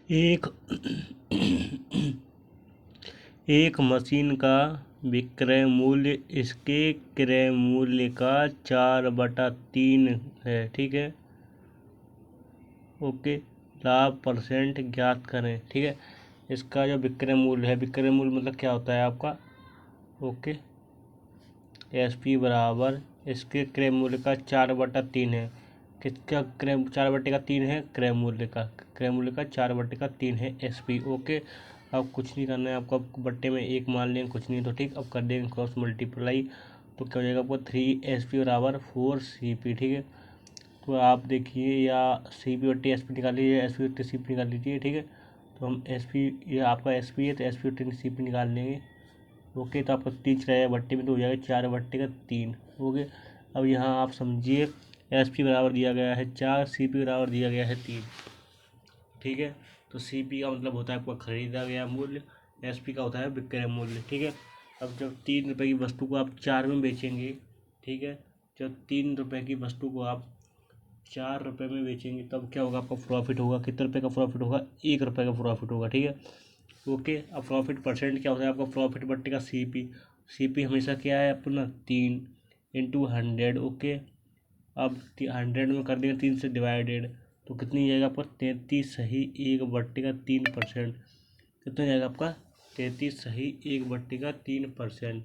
एक एक मशीन का विक्रय मूल्य इसके क्रय मूल्य का 4/3 है। ठीक है, ओके। लाभ परसेंट ज्ञात करें। ठीक है, इसका जो विक्रय मूल्य है, विक्रय मूल्य मतलब क्या होता है आपका, ओके, SP बराबर इसके क्रय मूल्य का 4/3 है। किसका क्रय 4/3 है? क्रय मूल्य का 4/3 है SP। ओके, अब कुछ नहीं करना है आपको, अब बट्टे में एक मान लेंगे, कुछ नहीं तो ठीक। अब कर देंगे क्रॉस मल्टीप्लाई, तो क्या हो जाएगा आपको 3SP बराबर 4CP। ठीक है, तो आप देखिए, या CP/SP निकाल लीजिए, SP/CP निकाल लीजिए। ठीक है, तो हम SP, ये आपका SP है तो SP/CP निकाल लेंगे। ओके, तो आपका 3 चला जाएगा भट्टे में, तो हो जाएगा 4/3। ओके, अब यहाँ आप समझिए, SP बराबर दिया गया है 4, CP बराबर दिया गया है 3। ठीक है, तो CP का मतलब होता है आपका खरीदा गया मूल्य, SP का होता है विक्रय मूल्य। ठीक है, अब जब 3 रुपये की वस्तु को आप 4 में बेचेंगे, ठीक है, जब 3 रुपये की वस्तु को आप 4 रुपये में बेचेंगे, तब क्या होगा, आपका प्रॉफिट होगा। कितने रुपये का प्रॉफिट होगा? 1 रुपये का प्रॉफिट होगा। ठीक है, ओके। अब प्रॉफिट परसेंट क्या होता है आपका? प्रॉफिट बट्टे का CP हमेशा क्या है अपना 3 इंटू 100। ओके, अब 100 में कर देंगे 3 से डिवाइडेड, तो कितनी जाएगा आपका 33 सही 1/3%। कितना जाएगा आपका 33 सही 1/3%।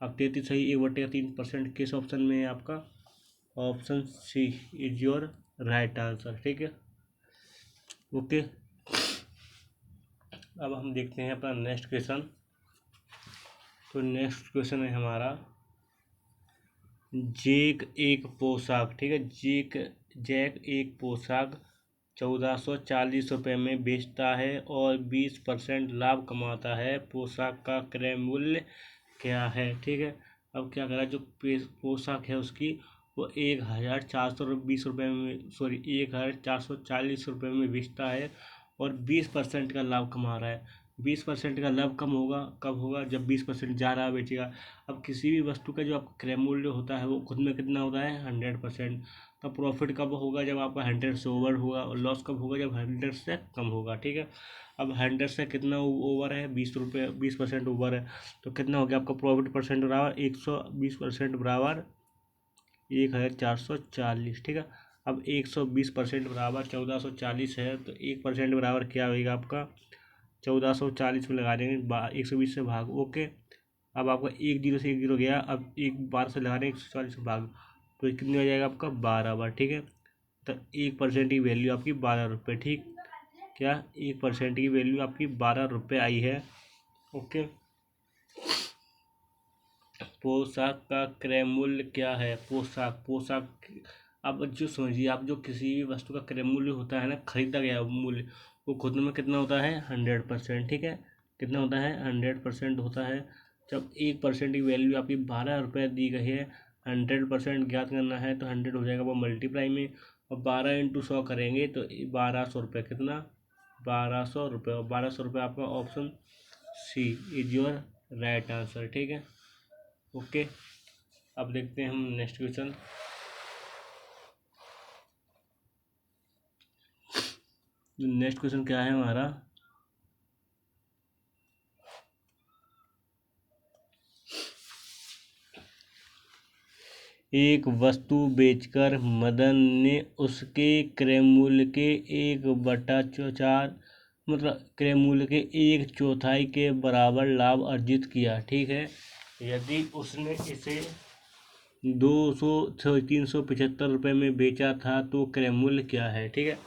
अब 33 सही 1/3% किस ऑप्शन में है आपका? Option C is your right answer. ठीक है, ओके। अब हम देखते हैं अपना नेक्स्ट क्वेश्चन। तो नेक्स्ट क्वेश्चन है हमारा, जैक एक पोशाक, ठीक है, जैक एक पोशाक 1440 रुपये में बेचता है और 20% लाभ कमाता है। पोशाक का क्रय मूल्य क्या है? ठीक है, अब क्या करा, जो पोशाक है उसकी वो 1420 रुपये में, सॉरी 1440 रुपये में बेचता है और 20% का लाभ कमा रहा है। 20% का लाभ कम होगा कब होगा? जब 20% ज़्यादा बेचेगा। अब किसी भी वस्तु का जो आपका क्रय मूल्य होता है वो खुद में कितना होता है? 100%। तब प्रॉफिट कब होगा? जब आपका 100 से ओवर होगा। और लॉस कब होगा? जब 100 से कम होगा। ठीक है, अब 100 से कितना ओवर है? 20% ओवर है, तो कितना हो गया आपका प्रॉफिट परसेंट बराबर 120% बराबर 1440। ठीक है, अब 120% बराबर 1440 है, तो 1% बराबर क्या होगा आपका? 1440 में लगा देंगे 120 से भाग। ओके, अब आपका 1 0 से 1 0 गया, अब एक बार से लगा देंगे 140 से भाग, तो कितनी हो जाएगा आपका 12 बार। ठीक है, तो 1% की वैल्यू आपकी 12 रुपये। ठीक, क्या 1% की वैल्यू आपकी 12 रुपये आई है। ओके, पोशाक का क्रय मूल्य क्या है? पोशाक अब जो समझिए, आप जो किसी भी वस्तु का क्रय मूल्य होता है ना, खरीदा गया मूल्य, वो खुद में कितना होता है? 100%। ठीक है, कितना होता है? 100% होता है। जब 1% की वैल्यू आपकी 12 रुपये दी गई है, 100% ज्ञात करना है, तो 100 हो जाएगा वो मल्टीप्लाई में, और 12 इंटू 100 करेंगे तो 1200 रुपये। कितना? 1200 रुपये। और 1200 रुपये आपका option C is your right answer. ठीक है, ओके। अब देखते हैं हम नेक्स्ट क्वेश्चन। नेक्स्ट क्वेश्चन क्या है हमारा? एक वस्तु बेचकर मदन ने उसके क्रय मूल्य के 1/4, मतलब क्रय मूल्य के 1/4 के बराबर लाभ अर्जित किया। ठीक है, यदि उसने इसे 375 रुपये में बेचा था तो क्रय मूल्य क्या है? ठीक है,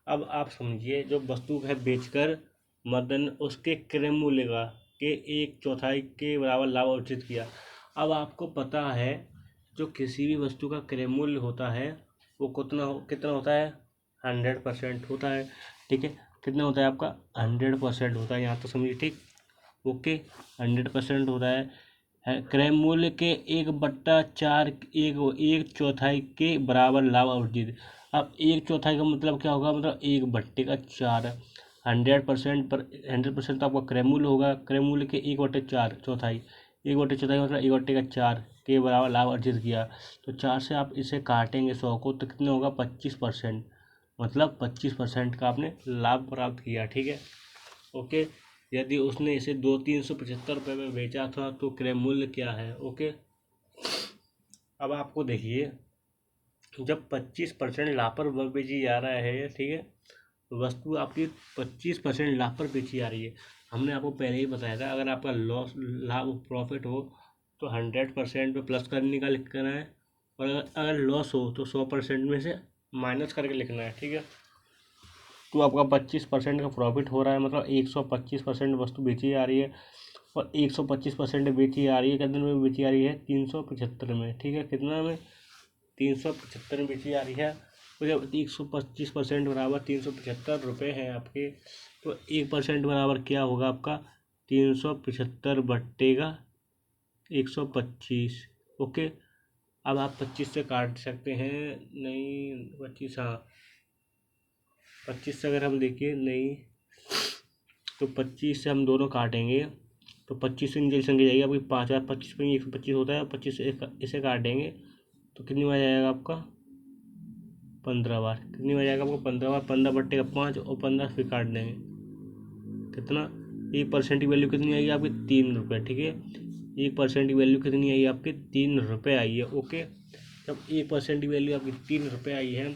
अब आप समझिए, जो वस्तु है बेचकर मदन उसके क्रय मूल्य का के 1/4 के बराबर लाभ अर्जित किया। अब आपको पता है, जो किसी भी वस्तु का क्रय मूल्य होता है वो कितना होता है? 100% होता है। ठीक है, कितना होता है आपका? 100% होता है। यहाँ तो समझिए, ठीक, ओके, 100% होता है। क्रय मूल्य के 1/4 1/4 के बराबर लाभ अर्जित। अब 1/4 का मतलब क्या होगा? मतलब 1/4। 100% तो आपका क्रय मूल्य होगा, क्रय मूल्य के 1/4 चौथाई, 1/4 मतलब 1/4 के बराबर लाभ अर्जित किया। तो 4 से आप इसे काटेंगे 100 को, तो कितना होगा? 25%। मतलब 25% का आपने लाभ प्राप्त किया। ठीक है, ओके। यदि उसने इसे 375 रुपये में बेचा था तो क्रय मूल्य क्या है। ओके, अब आपको देखिए, जब 25% लाभ पर बेची जा रहा है, ठीक है, वस्तु आपकी 25% लाभ पर बेची जा रही है। हमने आपको पहले ही बताया था, अगर आपका लॉस लाभ प्रॉफिट हो तो 100% पे प्लस करने का लिखना है, और अगर लॉस हो तो 100% में से माइनस करके लिखना है। ठीक है, तो आपका 25% का प्रॉफिट हो रहा है, मतलब 125% वस्तु बेची जा रही है, और 125% बेची जा रही है, कितने में बेची जा रही है, 375 में। ठीक है, कितना में, 375 में बेची जा रही है। तो जब 125% बराबर 375 रुपये हैं आपके, तो 1% बराबर क्या होगा आपका, 375 बट्टे का 125। ओके, अब आप 25 से काट सकते हैं, नहीं 25, हाँ 25 से अगर हम देखिए, नहीं तो 25 से हम दोनों काटेंगे तो 25 से नीचे संख्या जाएगी आपकी 5 और 25 में 125 होता है, 25 से इसे काटेंगे तो कितनी बार जाएगा आपका, 15 बार। कितनी बार जाएगा आपको, 15 बार। 15 बट्टे का 5 और 15 फिर काट देंगे, कितना, 1% की वैल्यू कितनी आएगी आपकी, 3 रुपये। ठीक है, 1% की वैल्यू कितनी आई आपकी, 3 रुपये आई है। ओके, जब 1% की वैल्यू आपकी 3 रुपये आई है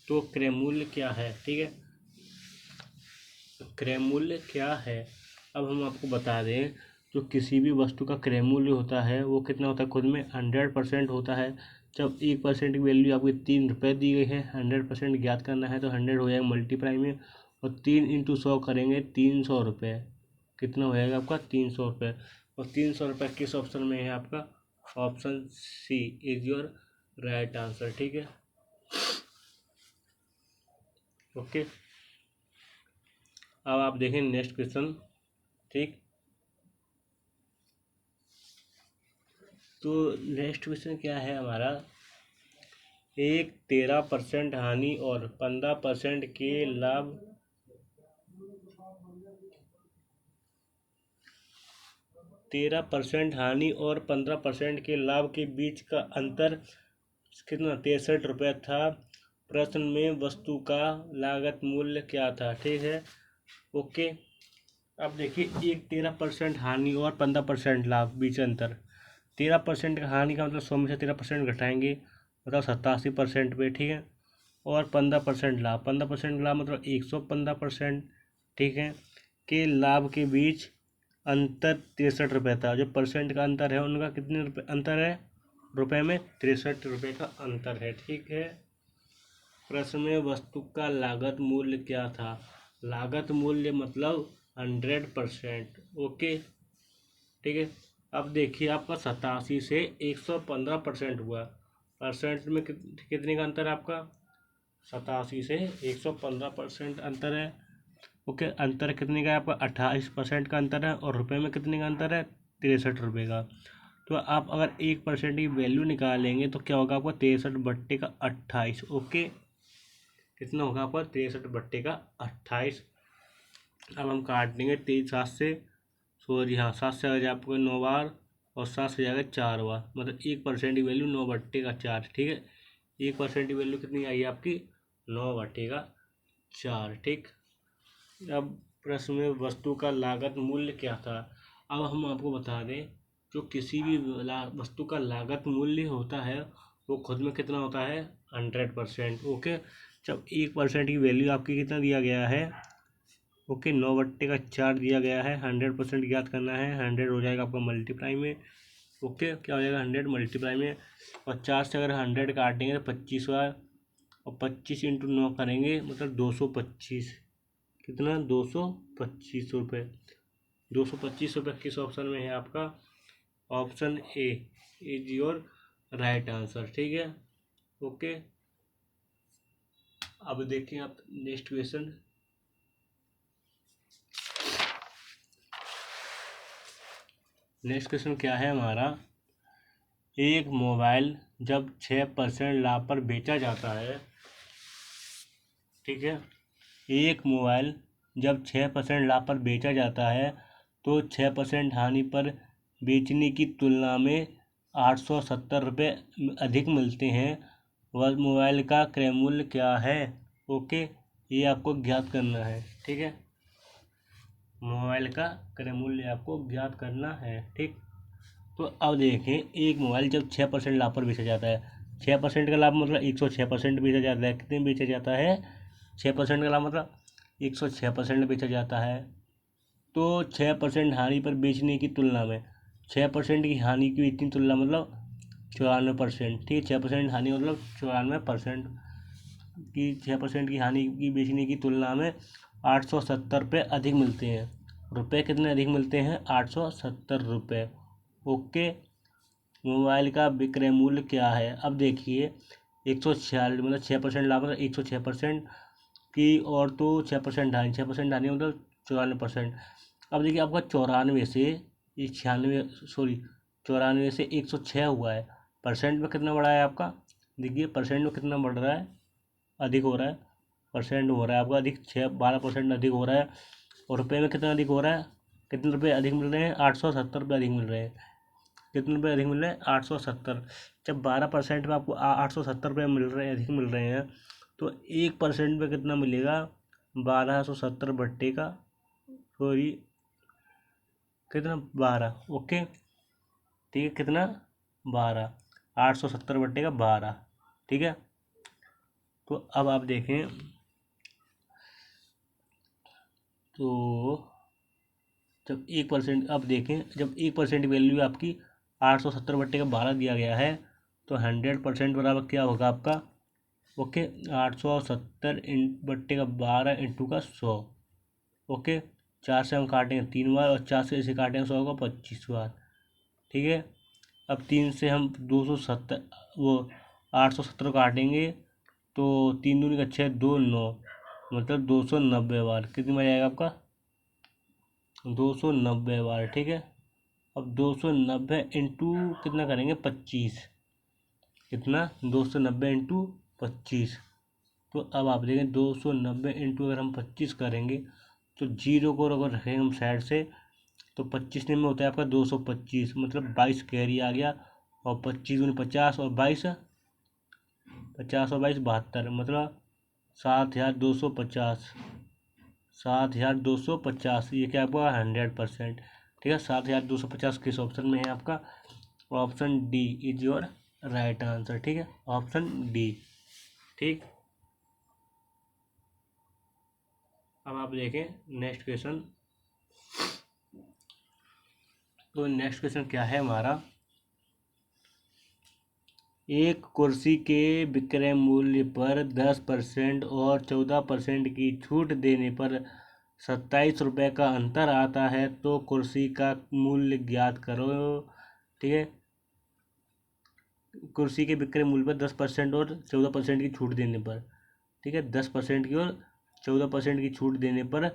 तो क्रय मूल्य क्या है। ठीक है, क्रय मूल्य क्या है, अब हम आपको बता दें, जो किसी भी वस्तु का क्रय मूल्य होता है वो कितना होता है, खुद में 100% होता है। जब 1% की वैल्यू आपकी 3 रुपये दी गई है, 100% ज्ञात करना है तो 100 हो जाएगा मल्टीप्लाई में, और 3 × 100 करेंगे 300 रुपये। कितना हो जाएगा आपका, 300 रुपये। और 300 रुपये किस ऑप्शन में है आपका, option C is your right answer. ठीक है, ओके। अब आप देखें नेक्स्ट क्वेश्चन। ठीक, तो नेक्स्ट क्वेश्चन क्या है हमारा, एक 13% हानि और 15% के लाभ, 13% हानि और 15% के लाभ के बीच का अंतर कितना, 63 रुपये था। प्रश्न में वस्तु का लागत मूल्य क्या था। ठीक है, ओके। अब देखिए, एक 13% हानि और 15% लाभ, बीच अंतर। 13% हानि का मतलब 100 में से 13% घटाएंगे, मतलब 87% पे। ठीक है, और 15% लाभ, 15% लाभ मतलब 115%। ठीक है, के लाभ के बीच अंतर 63 रुपये था। जो परसेंट का अंतर है उनका कितने रुपये अंतर है, रुपये में 63 रुपये का अंतर है। ठीक है, प्रश्न में वस्तु का लागत मूल्य क्या था। लागत मूल्य मतलब 100%। ओके, ठीक है। अब देखिए, आपका 87 से 115% हुआ, परसेंट में कितने का अंतर है आपका, 87 से 115% अंतर है। ओके, अंतर कितने का है आपका, 28% का अंतर है, और रुपए में कितने का अंतर है, 63 रुपये का। तो आप अगर 1% की वैल्यू निकालेंगे तो क्या होगा आपका, 63 बट्टे का 28। ओके, कितना होगा आपका, 63 बट्टे का 28। अब हम काट देंगे 7 से, सॉरी हाँ 7 से आ जाए आपको 9 बार, और 7 से जाएगा 4 बार, मतलब 1% की वैल्यू 9 बट्टे का 4। ठीक है, 1% की वैल्यू कितनी आई आपकी, 9 बट्टे का 4। ठीक, अब प्रश्न में वस्तु का लागत मूल्य क्या था। अब हम आपको बता दें, जो किसी भी वस्तु का लागत मूल्य होता है वो खुद में कितना होता है, 100%। ओके, जब 1% की वैल्यू आपकी कितना दिया गया है, ओके 9 बट्टे का 4 दिया गया है, 100% ज्ञात करना है, 100 हो जाएगा आपका मल्टीप्लाई में। ओके, क्या हो जाएगा, 100 मल्टीप्लाई में, और 4 से अगर 100 काटेंगे तो 25 बार, और 25 × 9 करेंगे मतलब 225। कितना, 225 रुपये। 225 रुपये किस ऑप्शन में है आपका, option A is your right answer. ठीक है, ओके। अब देखिए आप नेक्स्ट क्वेश्चन। नेक्स्ट क्वेश्चन क्या है हमारा, एक मोबाइल जब 6% लाभ पर बेचा जाता है, ठीक है, एक मोबाइल जब 6% लाभ पर बेचा जाता है तो 6% हानि पर बेचने की तुलना में 870 रुपये अधिक मिलते हैं, वह मोबाइल का क्रय मूल्य क्या है। ओके, ये आपको ज्ञात करना है, ठीक है। मोबाइल का क्रय मूल्य आपको ज्ञात करना है, ठीक। तो अब देखें, एक मोबाइल जब 6% लाभ पर बेचा जाता है, 6% का लाभ मतलब 106% बेचा जाता है। कितने बेचा जाता है? 6% का लाभ मतलब 106% बेचा जाता है। तो 6% हानि पर बेचने की तुलना में 6% की हानि की इतनी तुलना मतलब 94%, ठीक है। 6% हानि मतलब 94% की 6% की हानि की बेचने की तुलना में 870 रुपये अधिक मिलते हैं। रुपये कितने अधिक मिलते हैं? 870 रुपये। ओके, मोबाइल का विक्रय मूल्य क्या है? अब देखिए, 146 मतलब 6% लाभ मतलब 106% की, और तो 6% हानि, 6% हानि मतलब 94%। अब देखिए, आपका 94 से 96, सॉरी 94 से 106 हुआ है, परसेंट में कितना बढ़ा है आपका? देखिए परसेंट में कितना बढ़ रहा है? अधिक हो रहा है, परसेंट हो रहा है आपका अधिक, 12% अधिक हो रहा है। और रुपये में कितना अधिक हो रहा है? कितने रुपये अधिक मिल रहे हैं? 870 रुपये अधिक मिल रहे हैं। कितने रुपये अधिक मिल रहे हैं? 870। जब 12% में आपको 870 रुपये मिल रहे हैं, अधिक मिल रहे हैं, तो 1% में कितना मिलेगा? 1270 बट्टे का, सॉरी कितना? 12। ओके, ठीक है, कितना? 12। 870 बट्टे का 12, ठीक है। तो अब आप देखें, तो जब 1%, अब देखें, जब 1% वैल्यू आपकी 870 बट्टे का 12 दिया गया है, तो 100% बराबर क्या होगा आपका? ओके, 870 बट्टे का 12 इंटू का 100। ओके, 4 से हम काटेंगे 3 बार, और 4 से इसे काटेंगे 100 का 25 बार, ठीक है। अब 3 से हम 270, वो 870 काटेंगे, तो 3 दूनी का 6, 2 9, मतलब 290 बार। कितनी बार आएगा आपका? 290 बार, ठीक है। अब 290 इंटू कितना करेंगे? 25। कितना? 290 इंटू 25। तो अब आप देखें, 290 इंटू अगर हम 25 करेंगे, तो जीरो को अगर रखेंगे हम साइड से, तो 25 में होता है आपका 225, मतलब 22 कैरी आ गया। और 25 दूनी 50, और 22, 50 और 22 72, मतलब 7250। 7250, ये क्या आपका? 100%, ठीक है। 7250 किस ऑप्शन में है आपका? Option D is your right answer, ठीक है, ऑप्शन डी, ठीक। अब आप देखें नेक्स्ट क्वेश्चन। तो नेक्स्ट क्वेश्चन क्या है हमारा? एक कुर्सी के विक्रय मूल्य पर 10% और 14% की छूट देने पर 27 रुपये का अंतर आता है, तो कुर्सी का मूल्य ज्ञात करो, ठीक है। कुर्सी के विक्रय मूल्य पर 10% और 14% की छूट देने पर, ठीक है, 10% की और 14% की छूट देने पर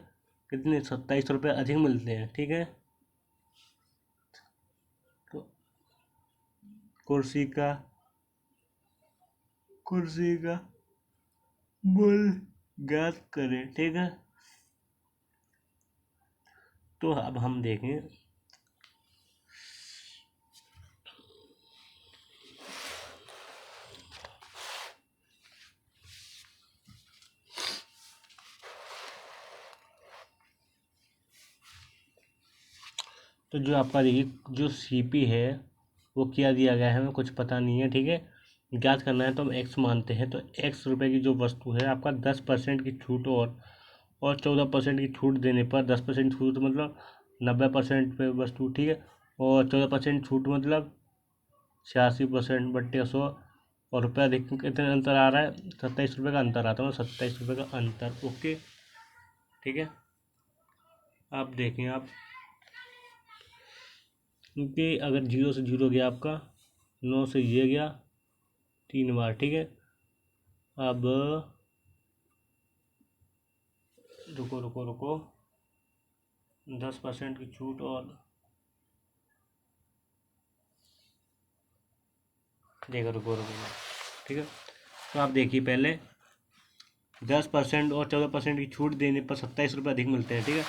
कितने? 27 रुपये अधिक मिलते हैं, ठीक है। तो कुर्सी का मूल्य ज्ञात करें, ठीक है। तो अब हम देखें, तो जो आपका देखिए, जो सीपी है वो क्या दिया गया है, हमें कुछ पता नहीं है, ठीक है। ज्ञात करना है तो हम एक्स मानते हैं, तो एक्स रुपये की जो वस्तु है आपका 10% की छूट और 14% की छूट देने पर, 10% छूट मतलब 90% पे वस्तु, ठीक है। और 14% छूट मतलब 86% बट्टे 100, और रुपये अधिक कितने अंतर आ रहा है? 27 रुपये का अंतर आता है, 27 रुपये का अंतर। ओके, ठीक है। आप देखें, आप क्योंकि अगर 0 से 0 गया आपका, 9 से ये गया 3 बार, ठीक है। अब रुको रुको रुको, 10% की छूट, और देखो, रुको रुको, ठीक है। तो आप देखिए, पहले 10% और 14% की छूट देने पर 27 रुपये अधिक मिलते हैं, ठीक है।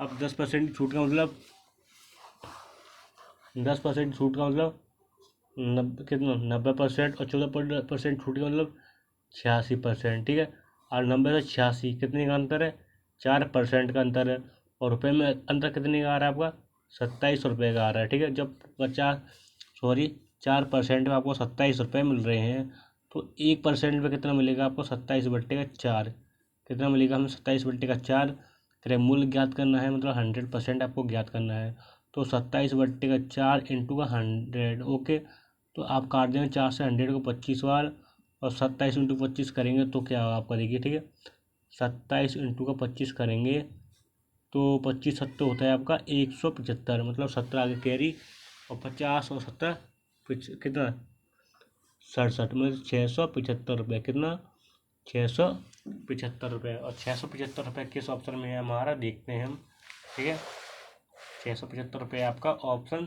अब 10% की छूट का मतलब, 10% छूट का मतलब कितना? 90%, और 14% छूट का मतलब 86%, ठीक है। और 90 से 86 कितने का अंतर है, 4% का अंतर है। और रुपये में अंतर कितने का आ रहा है आपका, 27 रुपये का आ रहा है। ठीक है, जब 4% में आपको 27 रुपये मिल रहे हैं, तो 1% में कितना मिलेगा आपको, 27/4 कितना मिलेगा हमें, 27/4। फिर मूल्य ज्ञात करना है, मतलब 100% आपको ज्ञात करना है। तो 27/4 इंटू का 100। ओके, तो आप काट देंगे 4 से 100 को 25 बार, और 27 इंटू 25 करेंगे तो क्या होगा आपका, देखिए। ठीक है, 27 इंटू का 25 करेंगे तो 25 सत्तर होता है आपका 175, मतलब 17 आगे कैरी, और 50 और 17 कितना, 67, मतलब 675 रुपये। कितना, 675 रुपये। और 675 रुपये किस ऑप्शन में है हमारा, देखते हैं हम। ठीक है, 675 रुपये आपका option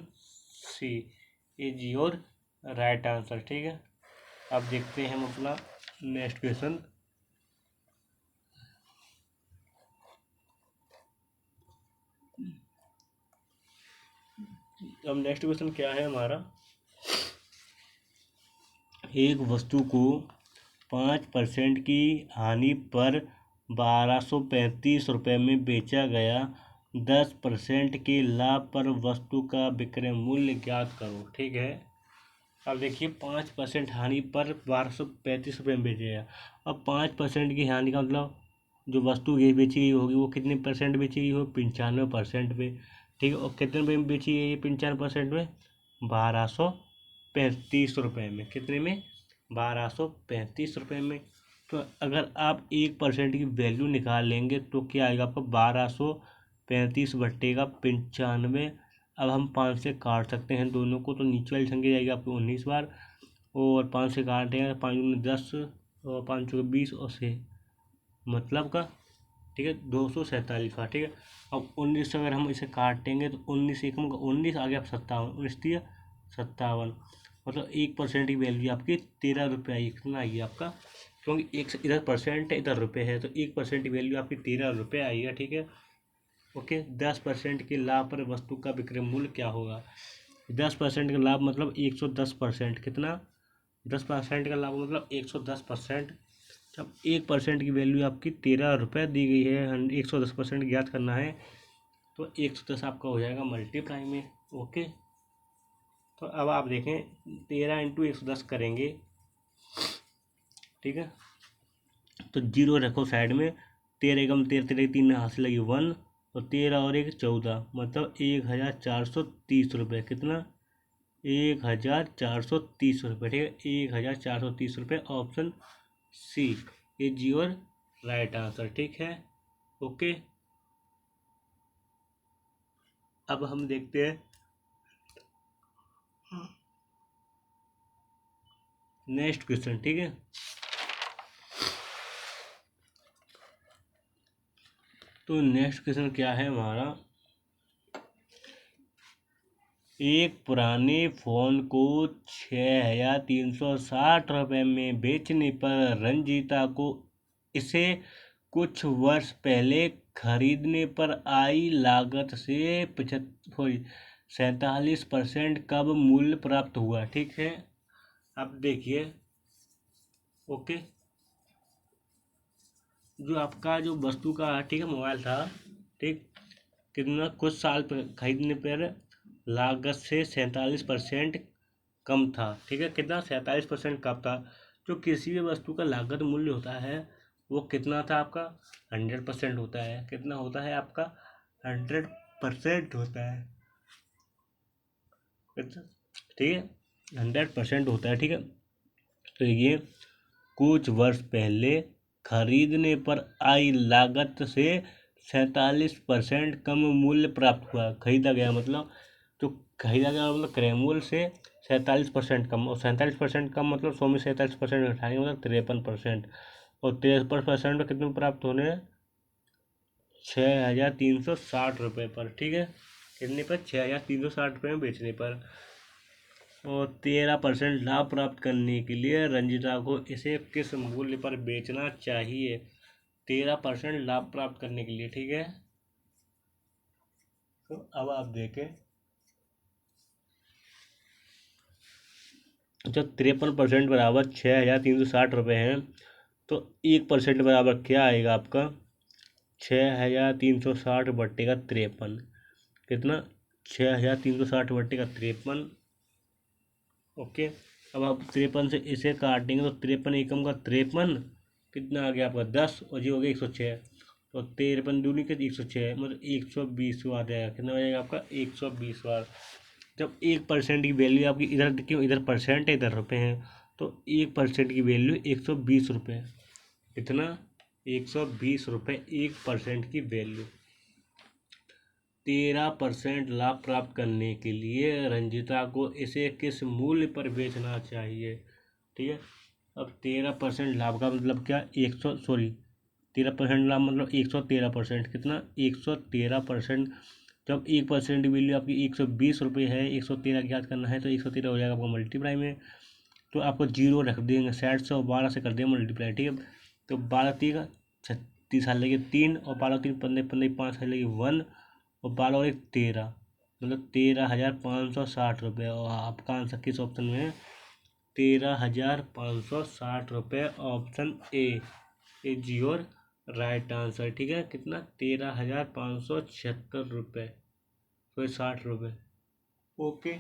C is your right answer. ठीक है, अब देखते हैं हम अपना नेक्स्ट क्वेश्चन। अब नेक्स्ट क्वेश्चन क्या है हमारा, एक वस्तु को 5% की हानि पर 1235 रुपये में बेचा गया, 10% के लाभ पर वस्तु का विक्रय मूल्य ज्ञात करो। ठीक है, अब देखिए 5% हानि पर 1235 रुपये में बेचा गया। अब 5% की हानि का मतलब जो वस्तु ये बेची गई होगी वो कितने परसेंट बेची गई हो, 95% पे। ठीक है, और कितने रुपये में बेची गई है 95% में, 1235 रुपये में। कितने में, 1235 रुपये में। तो अगर आप 1% की वैल्यू निकाल लेंगे तो क्या आएगा आपका, 1235/95। अब हम 5 से काट सकते हैं दोनों को, तो नीचे वाली संख्या जाएगी आपको 19 बार, और 5 से काटेंगे, 5 दूनी 10, और 5 चौके 20, और से मतलब का, ठीक है, 247 बार। ठीक है, अब 19 से अगर हम इसे काटेंगे तो 19 एकम का 19, आगे आप 57, 19 57, मतलब 1% की वैल्यू आपकी 13 रुपये आई। कितना आई आपका, क्योंकि एक इधर परसेंट है इधर रुपये है, तो 1% की वैल्यू आपकी 13 रुपये आएगा। ठीक है, ओके। 10% के लाभ पर वस्तु का विक्रय मूल्य क्या होगा, 10% का लाभ मतलब 110%। कितना, 10% का लाभ मतलब 110%। अब 1% की वैल्यू आपकी 13 रुपये दी गई है, 110% ज्ञात करना है, तो 110 आपका हो जाएगा मल्टीप्लाई में। ओके, तो अब आप देखें 13 इंटू 110 करेंगे। ठीक है, तो 0 रखो साइड में, 13 एकम 13, 13 3 हाथ से लगी 1, और 13 और 1 14, मतलब 1430 रुपये। कितना, 1430 रुपये। ठीक है, 1430 रुपये, option C is your right answer. ठीक है, ओके। अब हम देखते हैं नेक्स्ट क्वेश्चन। ठीक है, तो नेक्स्ट क्वेश्चन क्या है हमारा, एक पुराने फ़ोन को 6,360 रुपये में बेचने पर रंजीता को इसे कुछ वर्ष पहले खरीदने पर आई लागत से 47% कब मूल्य प्राप्त हुआ। ठीक है, अब देखिए, ओके, जो आपका जो वस्तु का, ठीक है, मोबाइल था, ठीक, कितना कुछ साल पर खरीदने पर लागत से 47% कम था। ठीक है, कितना, 47% कम था। जो किसी भी वस्तु का लागत मूल्य होता है वो कितना था आपका, 100% होता है। कितना होता है आपका, 100% होता है। ठीक है, 100% होता है। ठीक है, तो ये कुछ वर्ष पहले खरीदने पर आई लागत से 47% कम मूल्य प्राप्त हुआ। खरीदा गया मतलब, जो खरीदा गया मतलब क्रय मूल्य से 47% कम, और 47% कम मतलब 100 में 47% घटाएंगे मतलब 53%, और 53% में कितने प्राप्त होने हैं, 6,360 रुपये पर। ठीक है, कितने पर, 6,360 रुपये में बेचने पर। और 13% लाभ प्राप्त करने के लिए रंजिता को इसे किस मूल्य पर बेचना चाहिए, 13% लाभ प्राप्त करने के लिए। ठीक है, तो अब आप देखें, जब 53% बराबर 6,360 रुपये हैं, तो 1% बराबर क्या आएगा आपका 6360/53। कितना 6360/53। ओके। अब आप 53 से इसे काटेंगे तो 53 एकम का 53 कितना आ गया आपका 10 और ये हो गया 106। तो 53 दूनी के 106 मतलब 120 बार जाएगा। कितना हो जाएगा आपका 120 बार। जब 1% की वैल्यू आपकी इधर क्यों इधर परसेंट है इधर रुपये हैं तो 1% की वैल्यू 120 रुपये। कितना 120 रुपये 1% की वैल्यू। 13% लाभ प्राप्त करने के लिए रंजिता को इसे किस मूल्य पर बेचना चाहिए। ठीक है। अब 13% लाभ का मतलब क्या 13% लाभ मतलब 113%। कितना 113%। जब 1% की वैल्यू आपकी 120 रुपये है 113 ज्ञात करना है तो 113 हो जाएगा आपको मल्टीप्लाई में। तो आपको जीरो रख देंगे 60 से और 12 से कर देंगे मल्टीप्लाई। ठीक है। तो 12×3 36 हाल लगे 3 और 12×3 15 15 5 हाल लगे 1 और 12 और 1 13 मतलब 13,560 रुपये। और आपका आंसर किस ऑप्शन में है 13,560 रुपये। Option A is your right answer. ठीक है। कितना 13,576 रुपये तो 60 रुपये। ओके।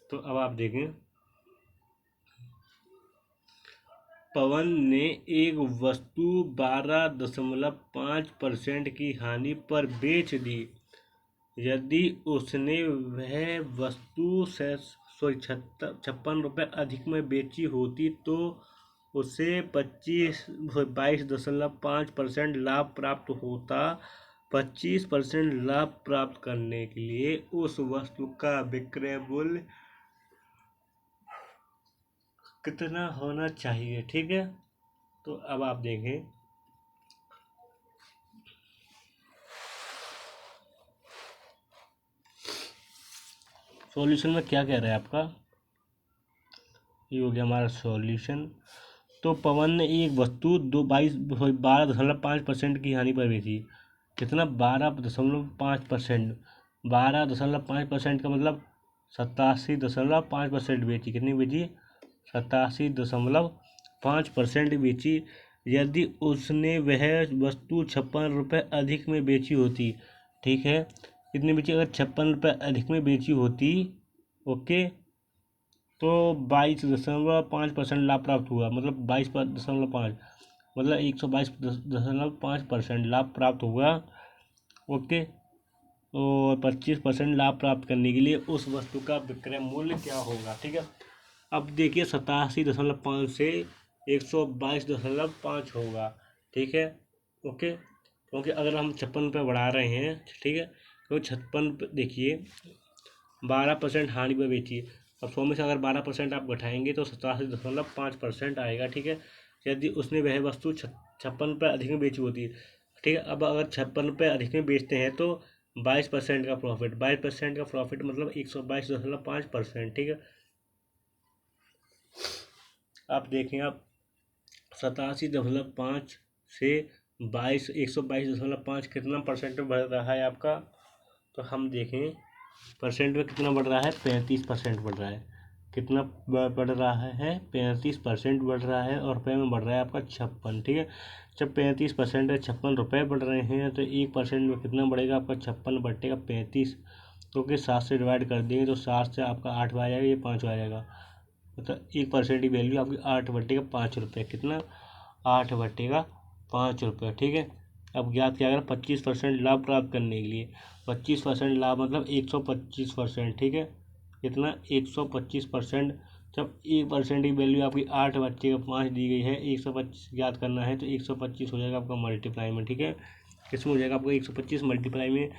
तो अब आप देखें पवन ने एक वस्तु 12.5% की हानि पर बेच दी। यदि उसने वह वस्तु 56 रुपये अधिक में बेची होती तो उसे 22.5% लाभ प्राप्त होता। 25% लाभ प्राप्त करने के लिए उस वस्तु का विक्रय मूल्य कितना होना चाहिए। ठीक है। तो अब आप देखें सॉल्यूशन में क्या कह रहा है आपका। ये हो गया हमारा सॉल्यूशन। तो पवन ने एक वस्तु 12.5% की हानि पर बेची। कितना 12.5%। 12.5% का मतलब 87.5% बेची। कितनी बेची 87.5% बेची। यदि उसने वह वस्तु 56 रुपये अधिक में बेची होती। ठीक है। कितनी बेची अगर 56 रुपये अधिक में बेची होती। ओके। तो 22.5% लाभ प्राप्त हुआ मतलब 22.5 मतलब 122.5% लाभ प्राप्त हुआ। ओके। और 25% लाभ प्राप्त करने के लिए उस वस्तु का विक्रय मूल्य क्या होगा। ठीक है। अब देखिए 87.5 से 122.5 होगा। ठीक है। ओके। क्योंकि अगर हम 56 रुपये बढ़ा रहे हैं। ठीक है। तो 56 देखिए 12% हानि पर बेची। अब 100 में से अगर 12% आप घटाएंगे तो 87.5% आएगा। ठीक है। यदि उसने वह वस्तु 56 रुपये अधिक में बेची होती। ठीक है। अब अगर 56 रुपये अधिक में बेचते हैं तो 22% का प्रॉफिट 22% का प्रॉफिट मतलब 122.5%। ठीक है। आप देखें आप 87.5 से 122.5 कितना परसेंट बढ़ रहा है आपका। तो हम देखें परसेंट में कितना बढ़ रहा है 35% बढ़ रहा है। कितना बढ़ रहा है 35% बढ़ रहा है और रुपये में बढ़ रहा है आपका 56। ठीक है। जब 35% है 56 रुपये बढ़ रहे हैं तो 1% में कितना बढ़ेगा आपका 56/35। क्योंकि 7 से डिवाइड कर देंगे तो 7 से आपका 8 आ जाएगा ये 5 आ जाएगा। मतलब 1% की वैल्यू आपकी 8/5 रुपये। कितना 8/5 रुपये। ठीक है। अब ज्ञात क्या करें 25% लाभ प्राप्त करने के लिए 25% लाभ मतलब 125%। ठीक है। कितना 125%। जब 1% की वैल्यू आपकी 8/5 दी गई है 125 ज्ञात करना है तो 125 हो जाएगा आपका मल्टीप्लाई में। ठीक है। किसमें हो जाएगा आपको 125 मल्टीप्लाई में।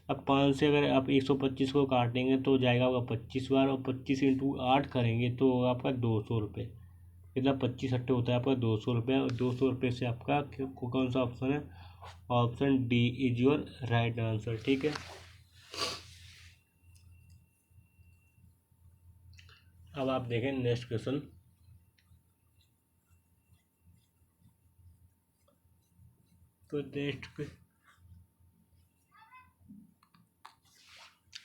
अब 5 से अगर आप 125 को काटेंगे तो जाएगा आपका 25 बार और 25 × 8 करेंगे तो होगा आपका 200 रुपये। कितना 25 होता है आपका 200 रुपये। और 200 रुपये से आपका कौन सा ऑप्शन है option D is your right answer. ठीक है। अब आप देखें नेक्स्ट क्वेश्चन। तो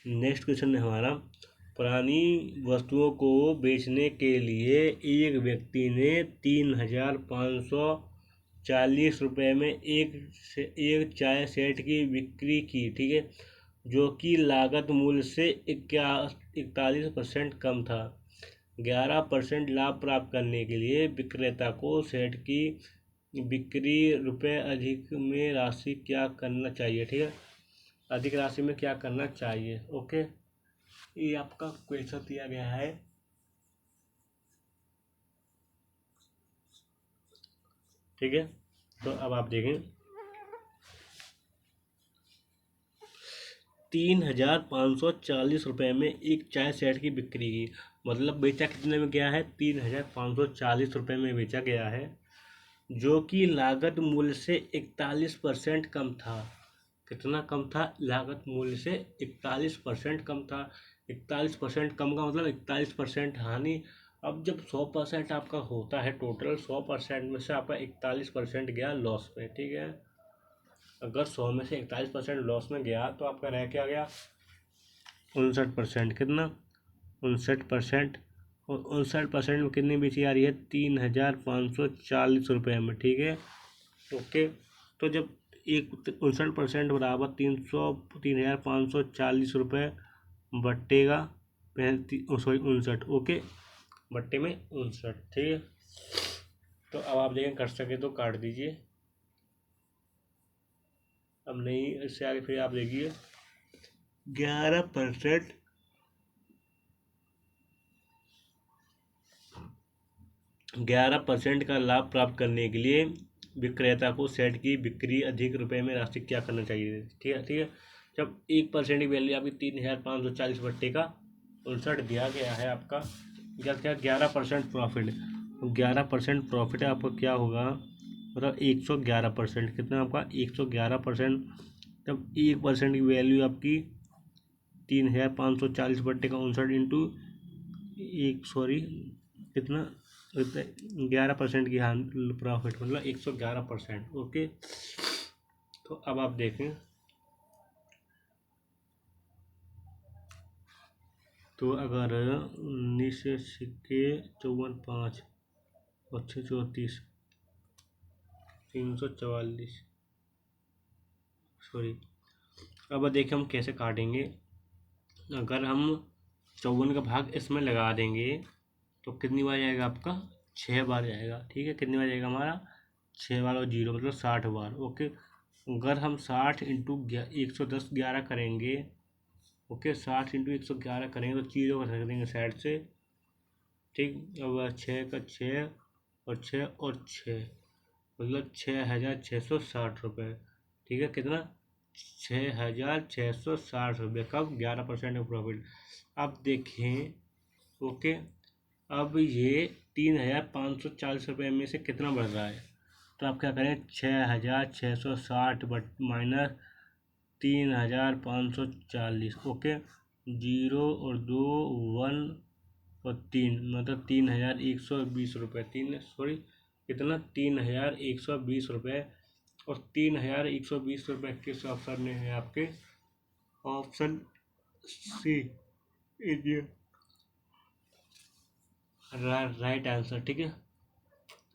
नेक्स्ट क्वेश्चन है हमारा पुरानी वस्तुओं को बेचने के लिए एक व्यक्ति ने 3,540 रुपये में एक चाय सेट की बिक्री की, ठीक है, जो कि लागत मूल्य से 41% कम था। 11% लाभ प्राप्त करने के लिए विक्रेता को सेट की बिक्री रुपये अधिक में राशि क्या करना चाहिए, ठीक है, अधिक राशि में क्या करना चाहिए। ओके, ये आपका क्वेश्चन दिया गया है। ठीक है, तो अब आप देखें 3,540 रुपये में एक चाय सेट की बिक्री की, मतलब बेचा कितने में गया है, 3,540 रुपये में बेचा गया है, जो कि लागत मूल्य से 41% कम था। कितना कम था, लागत मूल्य से 41% कम था। 41% कम का मतलब 41% हानि। अब जब 100% आपका होता है टोटल, 100% में से आपका 41% गया लॉस में, ठीक है। अगर 100 में से 41% लॉस में गया तो आपका रह क्या गया, 59%। कितना, 59%। और 59% में कितनी बेची आ रही है, 3,540 रुपये में, ठीक है। ओके, तो जब 59% बराबर 3,540 रुपये बट्टेगा 59, ओके, बट्टे में 59, ठीक है। तो अब आप देखें, कर सके तो काट दीजिए, अब नहीं, इससे आगे फिर आप देखिए 11% 11% का लाभ प्राप्त करने के लिए विक्रेता को सेट की बिक्री अधिक रुपए में राशि क्या करना चाहिए, ठीक है, ठीक है। जब 1% की वैल्यू आपकी 3,540 बट्टे का 59 दिया गया है आपका, क्या क्या 11% प्रॉफिट, 11% प्रॉफिट है आपका, क्या होगा, मतलब 111%। कितना आपका 111%। जब 1% की वैल्यू आपकी 3,540 बट्टे का 59 इंटू एक, सॉरी, कितना, 11% की हान प्रॉफिट, मतलब 111%। ओके, तो अब आप देखें, तो अगर 19 सिक्के 54, 5 और 6 34, 344, सॉरी, अब देखें हम कैसे काटेंगे। अगर हम 54 का भाग इसमें लगा देंगे तो कितनी बार जाएगा आपका, 6 बार जाएगा, ठीक है। कितनी बार जाएगा हमारा, 6 बार और 0 मतलब 60 बार। ओके, अगर हम 60 इंटू 110 11 करेंगे, ओके, 60 इंटू 111 करेंगे तो चीज़ों को रख देंगे साइड से, ठीक। अब 6 का 6 और 6 और 6, मतलब 6,660 रुपये, ठीक है। कितना, 6,660 रुपये, कब, 11% का प्रॉफिट। अब देखें, ओके, अब ये 3,540 रुपये में से कितना बढ़ रहा है, तो आप क्या करें, 6,660 बट माइनस 3,540, ओके, 0 और 2 1 और 3, मतलब 3,120 रुपये, कितना, 3,120 रुपये। और 3,120 रुपये किस ऑप्शन में है आपके, option C is right answer, ठीक है।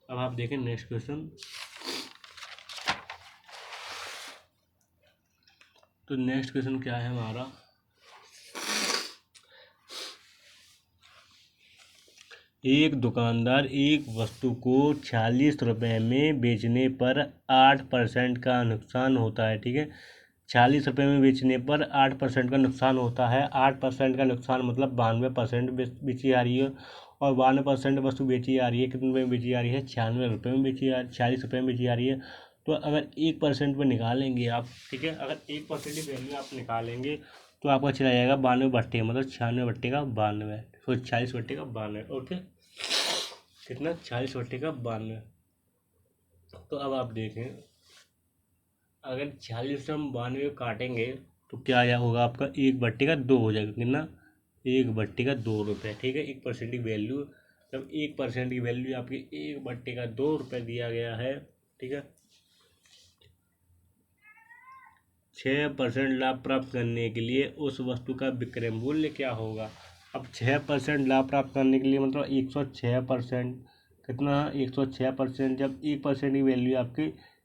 अब आप देखें नेक्स्ट क्वेश्चन। तो नेक्स्ट क्वेश्चन क्या है हमारा, एक दुकानदार एक वस्तु को 46 रुपये में बेचने पर 8% का नुकसान होता है, ठीक है। 46 रुपये में बेचने पर 8% का नुकसान होता है। 8% का नुकसान मतलब 92% बेची आ रही है, और 92% वस्तु बेची आ रही है, कितने रुपये में बेची आ रही है, 96 रुपये में बेची आ 46 रुपये में बेची आ रही है। तो अगर 1% पर निकालेंगे आप, ठीक है, अगर 1% की वैल्यू आप निकालेंगे तो आपका चला जाएगा 92 बट्टे, मतलब 96 बट्टे का 92, तो 40 बट्टे का 92, ओके, कितना, 40 बट्टे का 92। तो अब आप देखें, अगर 46 से हम 92 काटेंगे तो क्या होगा आपका, 1/2 हो जाएगा, कितना, 1/2 रुपये, ठीक है। 1% की वैल्यू, जब 1% की वैल्यू आपकी 1/2 रुपये दिया गया है, ठीक है। 6% लाभ प्राप्त करने के लिए उस वस्तु का विक्रय मूल्य क्या होगा। अब 6% लाभ प्राप्त करने के लिए मतलब 106%, कितना 106%, जब 1% की वैल्यू आपकी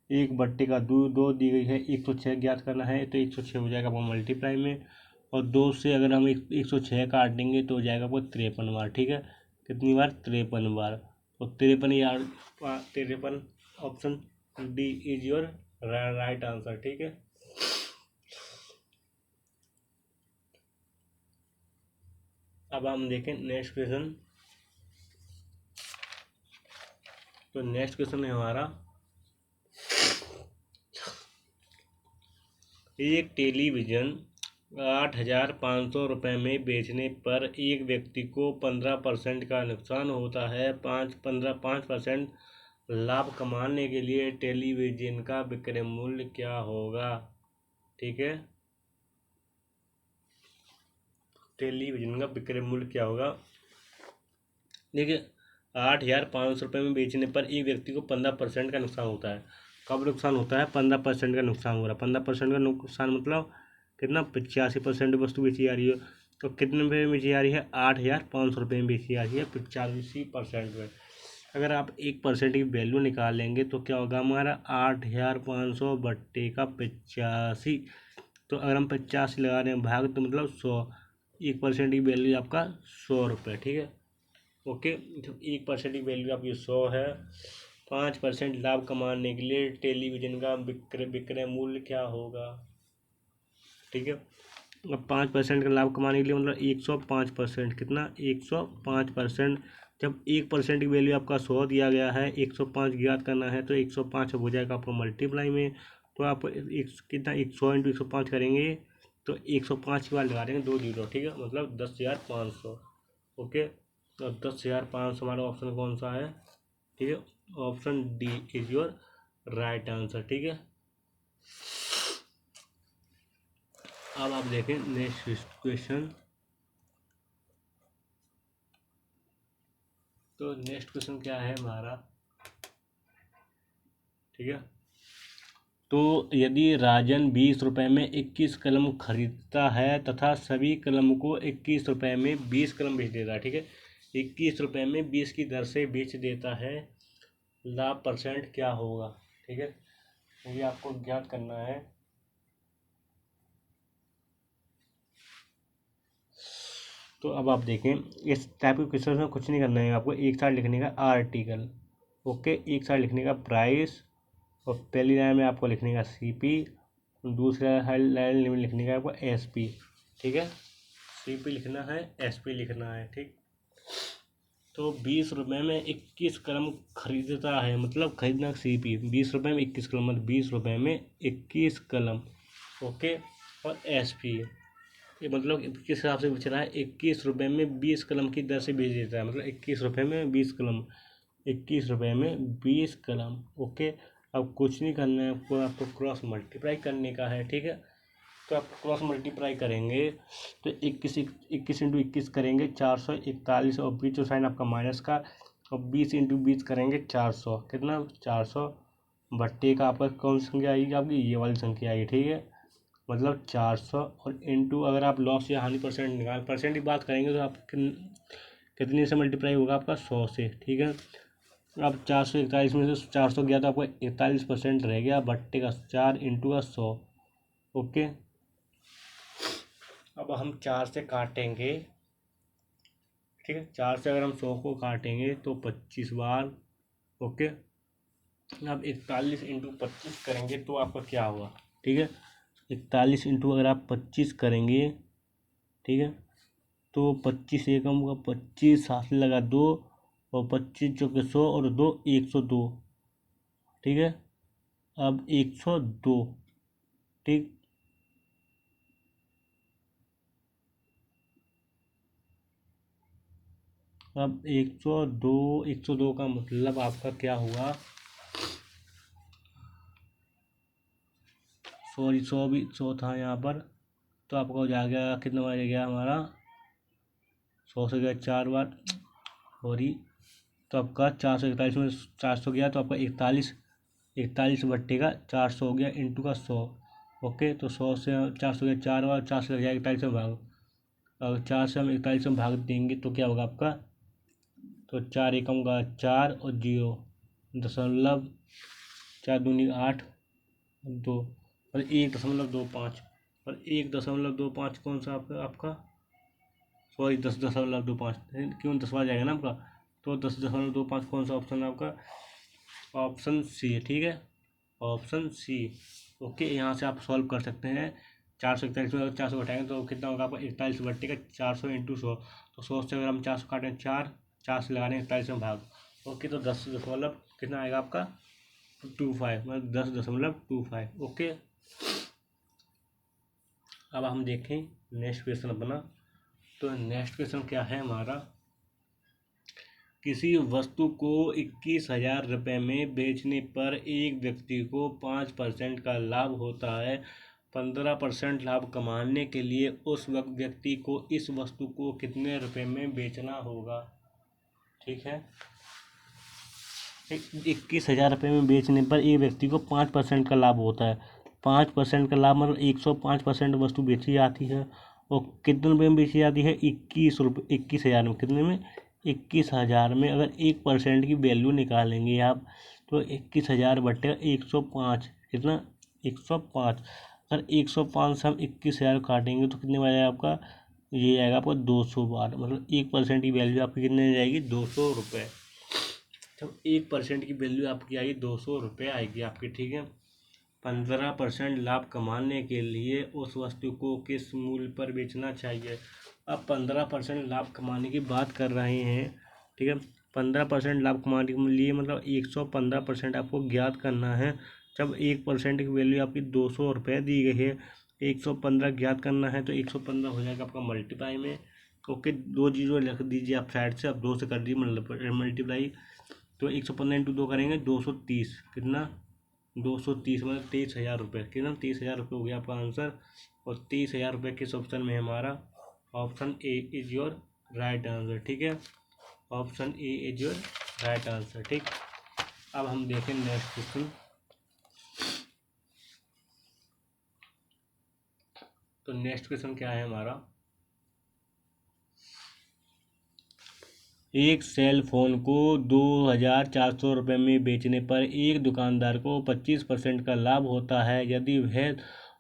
1/2 दी गई है, 106 ज्ञात करना है तो 106 हो जाएगा आपको मल्टीप्लाई में, और 2 से अगर हम 106 काटेंगे तो हो जाएगा आपको 53 बार। ठीक है, कितनी बार? 53 बार। तो 53 यार 53, option D is your right answer. ठीक है, अब हम देखें नेक्स्ट क्वेश्चन। तो नेक्स्ट क्वेश्चन है हमारा, एक टेलीविज़न 8,500 रुपये में बेचने पर एक व्यक्ति को 15% का नुकसान होता है। 5% लाभ कमाने के लिए टेलीविज़न का विक्रय मूल्य क्या होगा? ठीक है, टेलीविज़न का विक्रय मूल्य क्या होगा? देखिए, 8,500 रुपये में बेचने पर एक व्यक्ति को 15% का नुकसान होता है। कब नुकसान होता है? 15% का नुकसान हो रहा है। 15% का नुकसान मतलब कितना? 85% वस्तु बेची जा रही है, तो कितने रुपये में बेची जा रही है? 8,500 रुपये में बेची जा रही है 85% में। अगर आप 1% की वैल्यू निकालेंगे तो क्या होगा हमारा? 8,500 बट्टे का 85। तो अगर हम 85 लगा रहे हैं भाग, तो मतलब 100। 1% की वैल्यू आपका 100 रुपये। ठीक है, ओके, तो 1% की वैल्यू आपकी 100 है। 5% लाभ कमाने के लिए टेलीविज़न का विक्रय मूल्य क्या होगा? ठीक है, अब 5% का लाभ कमाने के लिए मतलब 105%, कितना? 105%। जब 1% की वैल्यू आपका 100 दिया गया है, 105 ज्ञात करना है तो 105 हो जाएगा आपको मल्टीप्लाई में। तो आप कितना 100 इंटू 105 करेंगे तो 105 की बार लगा देंगे 2 जीरो। ठीक है, मतलब 10,500। ओके, तो 10,500 हमारा ऑप्शन कौन सा है? ठीक है, option D is your right answer. ठीक है, अब आप देखें नेक्स्ट क्वेश्चन। तो नेक्स्ट क्वेश्चन क्या है हमारा? ठीक है, तो यदि राजन 20 रुपये में 21 कलम खरीदता है तथा सभी कलम को 21 रुपये में 20 कलम बेच देता है। ठीक है, 21 रुपये में 20 की दर से बेच देता है, लाभ परसेंट क्या होगा? ठीक है, ये आपको ज्ञात करना है। तो अब आप देखें, इस टाइप के क्वेश्चन में कुछ नहीं करना है आपको, एक साइड लिखने का आर्टिकल, ओके, एक साइड लिखने का प्राइस, और पहली लाइन में आपको लिखने का सीपी, दूसरा लाइन में लिखने का आपको एसपी। ठीक है, सीपी लिखना है, एसपी लिखना है। ठीक, तो 20 रुपये में 21 कलम खरीदता है, मतलब खरीदना सीपी, 20 रुपये में 21 कलम, मतलब 20 रुपये में 21 कलम। ओके, और एसपी ये मतलब किस हिसाब से बेच रहा है? 21 रुपये में 20 कलम की दर से बेच देता है, मतलब 21 रुपये में 20 कलम, 21 रुपये में 20 कलम। ओके, अब कुछ नहीं करना है आपको, क्रॉस मल्टीप्लाई करने का है। ठीक है, तो आप क्रॉस मल्टीप्लाई करेंगे तो 21 इंटू 21 करेंगे 441, और बीच साइन आपका माइनस का, और 20 इंटू 20 करेंगे 400, कितना? 400 बट्टे का आपका कौन सी संख्या आएगी? आपकी ये वाली संख्या आएगी। ठीक है, मतलब 400, और इंटू अगर आप लॉस या हानि परसेंट की बात करेंगे तो आप कितने से मल्टीप्लाई होगा? आपका 100 से। ठीक है, अब 441 में से 400 गया तो आपको 41% रह गया, बट्टे का 4 इंटू का 100। ओके, अब हम 4 से काटेंगे। ठीक है, 4 से अगर हम 100 को काटेंगे तो 25 बार। ओके, अब 41 इंटू 25 करेंगे तो आपका क्या हुआ? ठीक है, 41 इंटू अगर आप 25 करेंगे, ठीक है, तो 25 एकम का 25, साथ में लगा 2, और 25 चौके 100, और 2 102। ठीक है, अब 102। ठीक, अब 102 का मतलब आपका क्या हुआ? सॉरी, 100 भी 100 था यहाँ पर, तो आपका हो जाएगा कितना बार गया हमारा? 100 से गया 4 बार, सॉरी, तो आपका 441 में 400 गया तो आपका 41 बट्टे का 400 हो गया, इंटू का 100। ओके, तो 100 से 400 गया 4 बार, 4 से लग जाएगा 41 में भाग, अगर 4 से हम 41 में भाग देंगे तो क्या होगा आपका, तो 4 एकम का 4 और 0 दशमलव, 4 दूनी 8 2 और 1.25 और 1.25 कौन सा आपका सॉरी 10.25, क्यों 10 आ जाएगा ना आपका, तो 10.25 कौन सा ऑप्शन है आपका, ऑप्शन सी, ठीक है, ऑप्शन सी। ओके, यहाँ से आप सॉल्व कर सकते हैं। 441 में अगर 400 घटाएंगे तो कितना होगा आपका 41 बट्टे का 400 इंटू 100, तो 100 से अगर हम 400 काटें 4 से लगा देंगे 41 में भाग। ओके, तो 10 दशमलव कितना आएगा आपका 25, मतलब 10.25। ओके, अब हम देखें नेक्स्ट क्वेश्चन अपना। तो नेक्स्ट क्वेश्चन क्या है हमारा, किसी वस्तु को 21,000 रुपये में बेचने पर एक व्यक्ति को 5% का लाभ होता है। 15% लाभ कमाने के लिए उस व्यक्ति को इस वस्तु को कितने रुपए में बेचना होगा। ठीक है, 21,000 रुपये में बेचने पर एक व्यक्ति को 5% का लाभ होता है। 5% का लाभ मतलब 105% वस्तु बेची जाती है और कितने रुपये में बेची जाती है, 21,000 में। कितने में, 21,000 में। अगर 1% की वैल्यू निकालेंगे आप तो 21,000 बटे 105, कितना 105। अगर 105 से हम 21,000 काटेंगे तो कितने में आएगा आपका, ये आएगा आपका 200 बार, मतलब 1% की वैल्यू आपकी कितने में जाएगी, 200 रुपये। जब 1% की वैल्यू आपकी आएगी 200 रुपये आएगी आपकी। ठीक है, 15% लाभ कमाने के लिए उस वस्तु को किस मूल्य पर बेचना चाहिए। अब 15% लाभ कमाने की बात कर रहे हैं। ठीक है, 15% लाभ कमाने के लिए मतलब 115% आपको ज्ञात करना है। जब 1% की वैल्यू आपकी 200 रुपये दी गई है, 115 ज्ञात करना है तो 115 हो जाएगा आपका मल्टीप्लाई में। ओके, 2 जीरो लिख दीजिए आप साइड से, अब 2 से कर दीजिए मल्टीप्लाई। तो 115 इंटू 2 करेंगे 230, कितना 230 मतलब 23,000 रुपये, कितना 23,000 रुपये हो गया आपका आंसर। और 23,000 रुपये किस ऑप्शन में है हमारा, option A is your right answer. ठीक है, option A is your right answer. ठीक, अब हम देखें नेक्स्ट क्वेश्चन। तो नेक्स्ट क्वेश्चन क्या है हमारा, एक सेल फोन को 2,400 रुपये में बेचने पर एक दुकानदार को 25% का लाभ होता है। यदि वह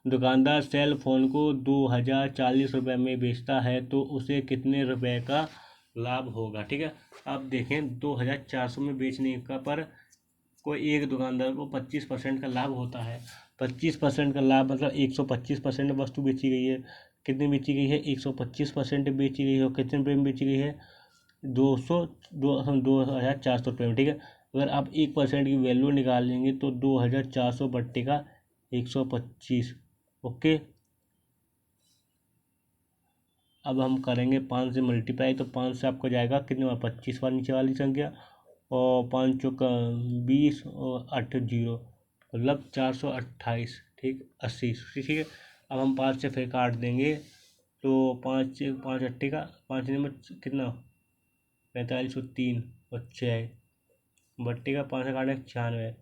दुकानदार सेल फोन को 2,040 रुपये में बेचता है तो उसे कितने रुपए का लाभ होगा। ठीक है, अब देखें 2,400 में बेचने का पर कोई एक दुकानदार को 25% का लाभ होता है। 25% का लाभ मतलब 125% वस्तु बेची गई है। कितनी बेची गई है, 125% बेची गई है। और कितने रुपये में बेची गई है, 2,400 रुपये में। ठीक है, अगर आप 1% की वैल्यू निकालेंगे तो 2,400 बट्टे का 125। ओके, अब हम करेंगे 5 से मल्टीप्लाई, तो 5 से आपको जाएगा कितने बार, 25 बार नीचे वाली संख्या, और 5 चौका 20 और 8 जीरो, मतलब 428। ठीक, 80। ठीक है, अब हम 5 से फिर काट देंगे तो 5 अट्ठे का 5 नंबर कितना 4503 और 6 बट्टे का 5 से काटे 96।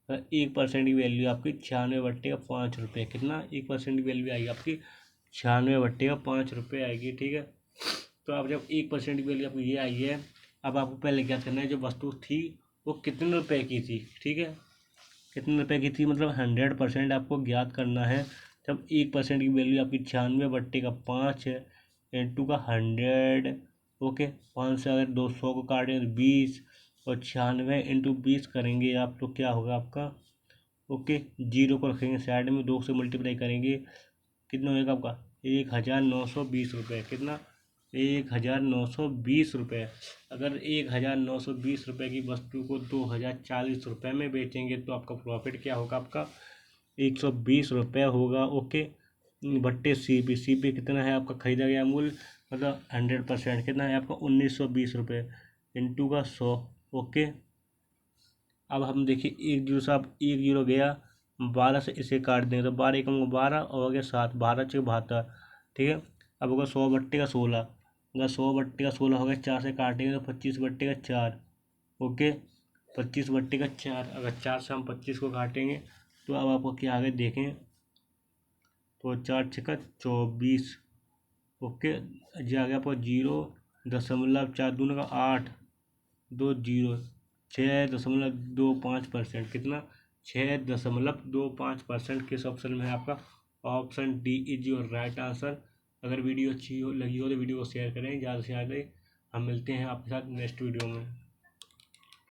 1% की वैल्यू आपकी 96 बट्टे का 5 रुपये, कितना 1% की वैल्यू आएगी आपकी 96 बट्टे का 5 रुपये आएगी। ठीक है, तो अब जब 1% की वैल्यू आपको ये आई है, अब आपको पहले क्या करना है, जो वस्तु थी वो कितने रुपए की थी। ठीक है, कितने रुपए की थी मतलब 100% आपको ज्ञात करना है। जब 1% की वैल्यू आपकी 96 बट्टे का 5 है, इंटू का 100। ओके, 5 से अगर 200 को काटें तो 20, और 96 इंटू 20 करेंगे आप तो क्या होगा आपका, ओके, जीरो को रखेंगे साइड में, 2 से मल्टीप्लाई करेंगे, कितना होगा आपका 1,920 रुपये। कितना 1,920 रुपये। अगर 1,920 रुपये की वस्तु को 2,040 रुपये में बेचेंगे तो आपका प्रॉफिट क्या होगा, आपका 120 रुपये होगा। ओके, बट्टे सी पी कितना है आपका खरीदा गया मूल्य, मतलब 100% कितना है आपका 1,920 रुपये, इंटू का 100। ओके, अब हम देखिए 1 जीरो से आप 1 जीरो गया, 12 से इसे काट देंगे तो 12 एकम 12 और हो गया 7, 12 से 72। ठीक है, अब होगा 100 बट्टे का 16, अगर 100 बट्टे का 16 हो गया, 4 से काटेंगे तो 25 बट्टे का 4। ओके, 25 बट्टे का 4, अगर 4 से हम 25 को काटेंगे तो अब आपको क्या आगे देखें, तो 4 छक्का 24। ओके, जी आ गया आपको 0.4 820 6.25%। कितना? 6.25%। किस ऑप्शन में है आपका? Option D is your right answer. अगर वीडियो अच्छी हो लगी हो तो वीडियो को शेयर करें ज़्यादा से ज़्यादा। हम मिलते हैं आपके साथ नेक्स्ट वीडियो में।